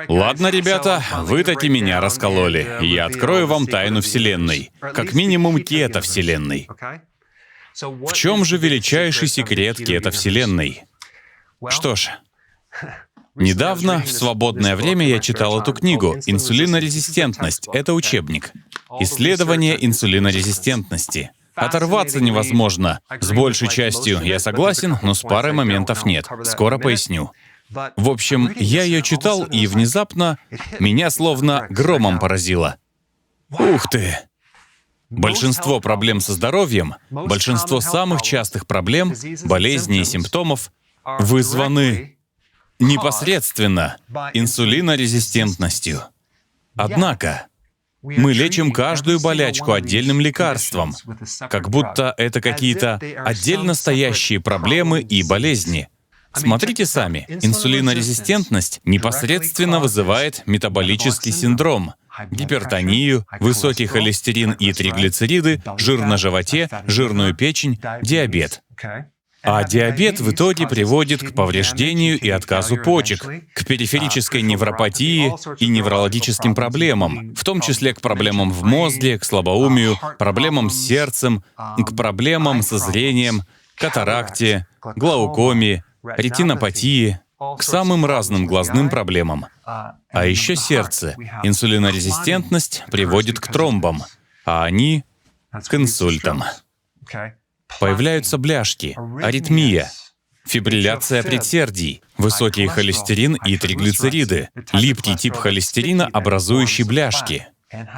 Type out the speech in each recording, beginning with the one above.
Ладно, ребята, вы таки меня раскололи, и я открою вам тайну Вселенной. Как минимум, кето-вселенной. В чем же величайший секрет кето-вселенной? Что ж, недавно, в свободное время, я читал эту книгу «Инсулинорезистентность». Это учебник. Исследование инсулинорезистентности. Оторваться невозможно. С большей частью я согласен, но с парой моментов нет. Скоро поясню. В общем, я ее читал, и внезапно меня словно громом поразило. Ух ты! Большинство проблем со здоровьем, большинство самых частых проблем, болезней и симптомов вызваны непосредственно инсулинорезистентностью. Однако мы лечим каждую болячку отдельным лекарством, как будто это какие-то отдельно стоящие проблемы и болезни. Смотрите сами, инсулинорезистентность непосредственно вызывает метаболический синдром, гипертонию, высокий холестерин и триглицериды, жир на животе, жирную печень, диабет. А диабет в итоге приводит к повреждению и отказу почек, к периферической невропатии и неврологическим проблемам, в том числе к проблемам в мозге, к слабоумию, проблемам с сердцем, к проблемам со зрением, катаракте, глаукоме, ретинопатии, к самым разным глазным проблемам. А еще сердце. Инсулинорезистентность приводит к тромбам, а они — к инсультам. Появляются бляшки, аритмия, фибрилляция предсердий, высокий холестерин и триглицериды, липкий тип холестерина, образующий бляшки,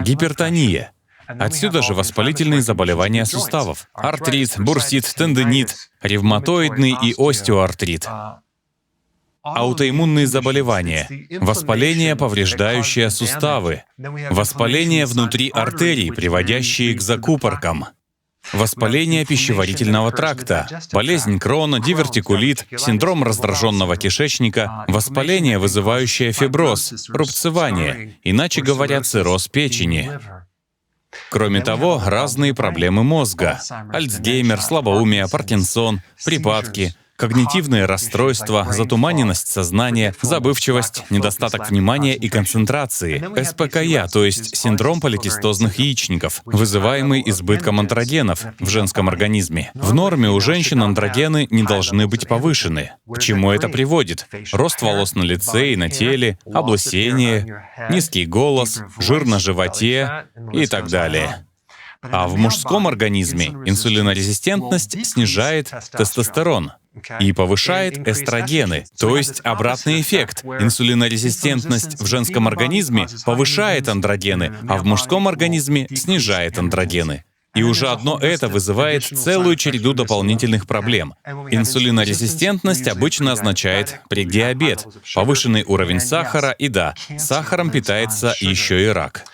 гипертония. Отсюда же воспалительные заболевания суставов, артрит, бурсит, тендинит, ревматоидный и остеоартрит, аутоиммунные заболевания, воспаление, повреждающее суставы, воспаление внутри артерий, приводящие к закупоркам, воспаление пищеварительного тракта, болезнь Крона, дивертикулит, синдром раздраженного кишечника, воспаление, вызывающее фиброз, рубцевание, иначе говоря, цирроз печени. Кроме того, разные проблемы мозга — Альцгеймер, слабоумие, Паркинсон, припадки, когнитивные расстройства, затуманенность сознания, забывчивость, недостаток внимания и концентрации, СПКЯ, то есть синдром поликистозных яичников, вызываемый избытком андрогенов в женском организме. В норме у женщин андрогены не должны быть повышены. К чему это приводит? Рост волос на лице и на теле, облысение, низкий голос, жир на животе и так далее. А в мужском организме инсулинорезистентность снижает тестостерон и повышает эстрогены, то есть обратный эффект. Инсулинорезистентность в женском организме повышает андрогены, а в мужском организме снижает андрогены. И уже одно это вызывает целую череду дополнительных проблем. Инсулинорезистентность обычно означает преддиабет, повышенный уровень сахара, и да, сахаром питается еще и рак.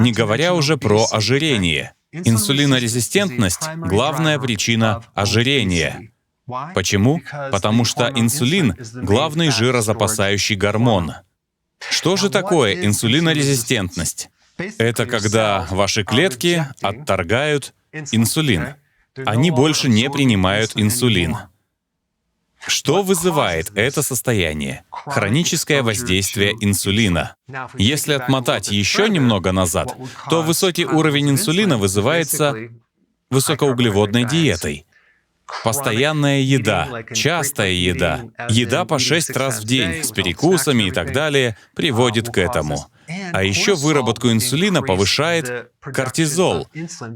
Не говоря уже про ожирение. Инсулинорезистентность — главная причина ожирения. Почему? Потому что инсулин — главный жирозапасающий гормон. Что же такое инсулинорезистентность? Это когда ваши клетки отторгают инсулин. Они больше не принимают инсулин. Что вызывает это состояние? Хроническое воздействие инсулина. Если отмотать еще немного назад, то высокий уровень инсулина вызывается высокоуглеводной диетой. Постоянная еда, частая еда, еда по 6 раз в день с перекусами и так далее приводит к этому. А еще выработку инсулина повышает кортизол,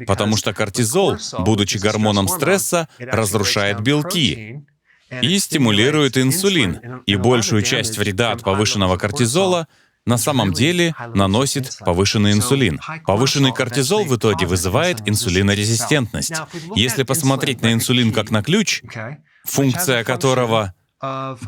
потому что кортизол, будучи гормоном стресса, разрушает белки и стимулирует инсулин, и большую часть вреда от повышенного кортизола на самом деле наносит повышенный инсулин. Повышенный кортизол в итоге вызывает инсулинорезистентность. Если посмотреть на инсулин как на ключ, функция которого —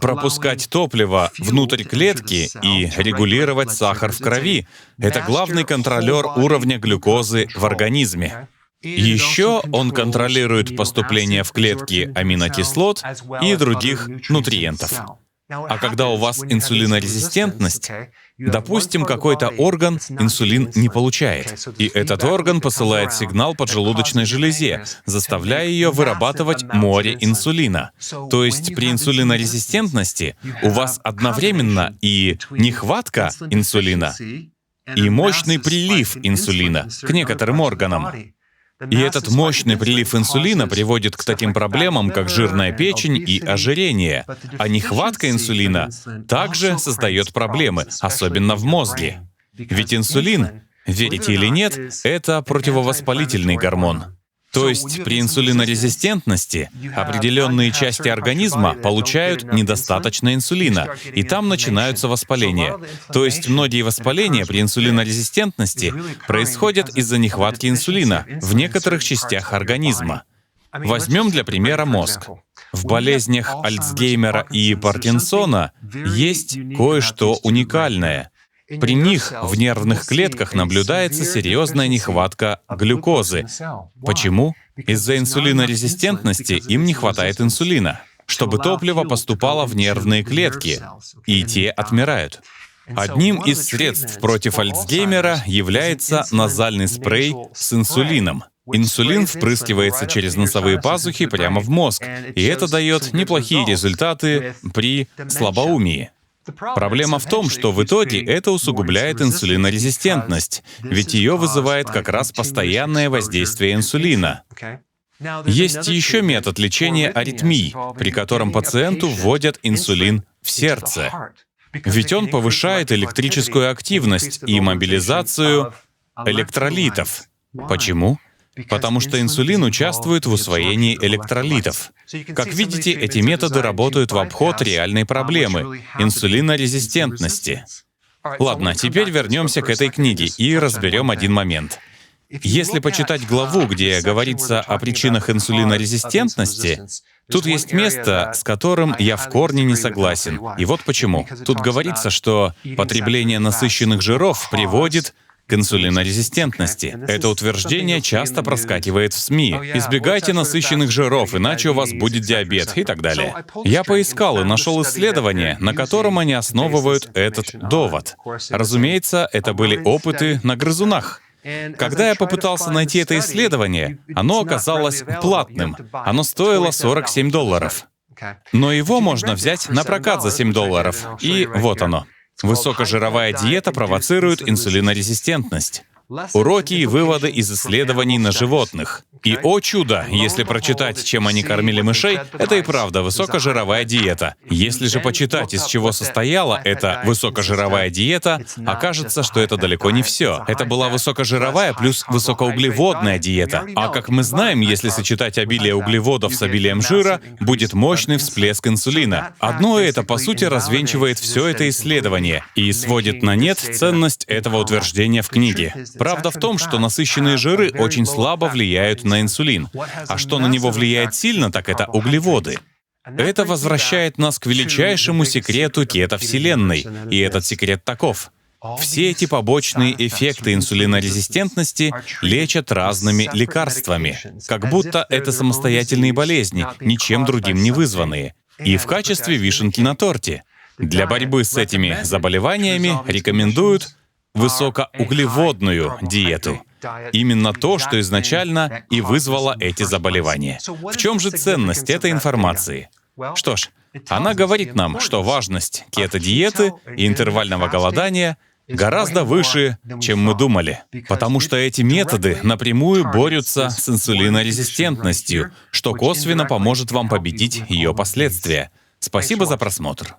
пропускать топливо внутрь клетки и регулировать сахар в крови, это главный контролер уровня глюкозы в организме. Еще он контролирует поступление в клетки аминокислот и других нутриентов. А когда у вас инсулинорезистентность, допустим, какой-то орган инсулин не получает, и этот орган посылает сигнал поджелудочной железе, заставляя ее вырабатывать море инсулина. То есть при инсулинорезистентности у вас одновременно и нехватка инсулина, и мощный прилив инсулина к некоторым органам. И этот мощный прилив инсулина приводит к таким проблемам, как жирная печень и ожирение. А нехватка инсулина также создает проблемы, особенно в мозге. Ведь инсулин, верите или нет, это противовоспалительный гормон. То есть при инсулинорезистентности определенные части организма получают недостаточно инсулина, и там начинаются воспаления. То есть многие воспаления при инсулинорезистентности происходят из-за нехватки инсулина в некоторых частях организма. Возьмем для примера мозг. В болезнях Альцгеймера и Паркинсона есть кое-что уникальное. При них в нервных клетках наблюдается серьезная нехватка глюкозы. Почему? Из-за инсулинорезистентности им не хватает инсулина, чтобы топливо поступало в нервные клетки, и те отмирают. Одним из средств против Альцгеймера является назальный спрей с инсулином. Инсулин впрыскивается через носовые пазухи прямо в мозг, и это дает неплохие результаты при слабоумии. Проблема в том, что в итоге это усугубляет инсулинорезистентность, ведь ее вызывает как раз постоянное воздействие инсулина. Есть еще метод лечения аритмий, при котором пациенту вводят инсулин в сердце. Ведь он повышает электрическую активность и мобилизацию электролитов. Почему? Потому что инсулин участвует в усвоении электролитов. Как видите, эти методы работают в обход реальной проблемы — инсулинорезистентности. Ладно, теперь вернемся к этой книге и разберем один момент. Если почитать главу, где говорится о причинах инсулинорезистентности, тут есть место, с которым я в корне не согласен. И вот почему. Тут говорится, что потребление насыщенных жиров приводит к инсулинорезистентности. Это утверждение часто проскакивает в СМИ. Избегайте насыщенных жиров, иначе у вас будет диабет и так далее. Я поискал и нашел исследование, на котором они основывают этот довод. Разумеется, это были опыты на грызунах. Когда я попытался найти это исследование, оно оказалось платным. Оно стоило $47. Но его можно взять на прокат за $7. И вот оно. Высокожировая диета провоцирует инсулинорезистентность. Уроки и выводы из исследований на животных. И, о чудо, если прочитать, чем они кормили мышей, это и правда высокожировая диета. Если же почитать, из чего состояла эта высокожировая диета, окажется, что это далеко не все. Это была высокожировая плюс высокоуглеводная диета. А как мы знаем, если сочетать обилие углеводов с обилием жира, будет мощный всплеск инсулина. Одно это, по сути, развенчивает все это исследование и сводит на нет ценность этого утверждения в книге. Правда в том, что насыщенные жиры очень слабо влияют на инсулин. А что на него влияет сильно, так это углеводы. Это возвращает нас к величайшему секрету кето-вселенной. И этот секрет таков. Все эти побочные эффекты инсулинорезистентности лечат разными лекарствами, как будто это самостоятельные болезни, ничем другим не вызванные. И в качестве вишенки на торте. Для борьбы с этими заболеваниями рекомендуют высокоуглеводную диету. Именно то, что изначально и вызвало эти заболевания. В чем же ценность этой информации? Что ж, она говорит нам, что важность кето-диеты и интервального голодания гораздо выше, чем мы думали. Потому что эти методы напрямую борются с инсулинорезистентностью, что косвенно поможет вам победить ее последствия. Спасибо за просмотр.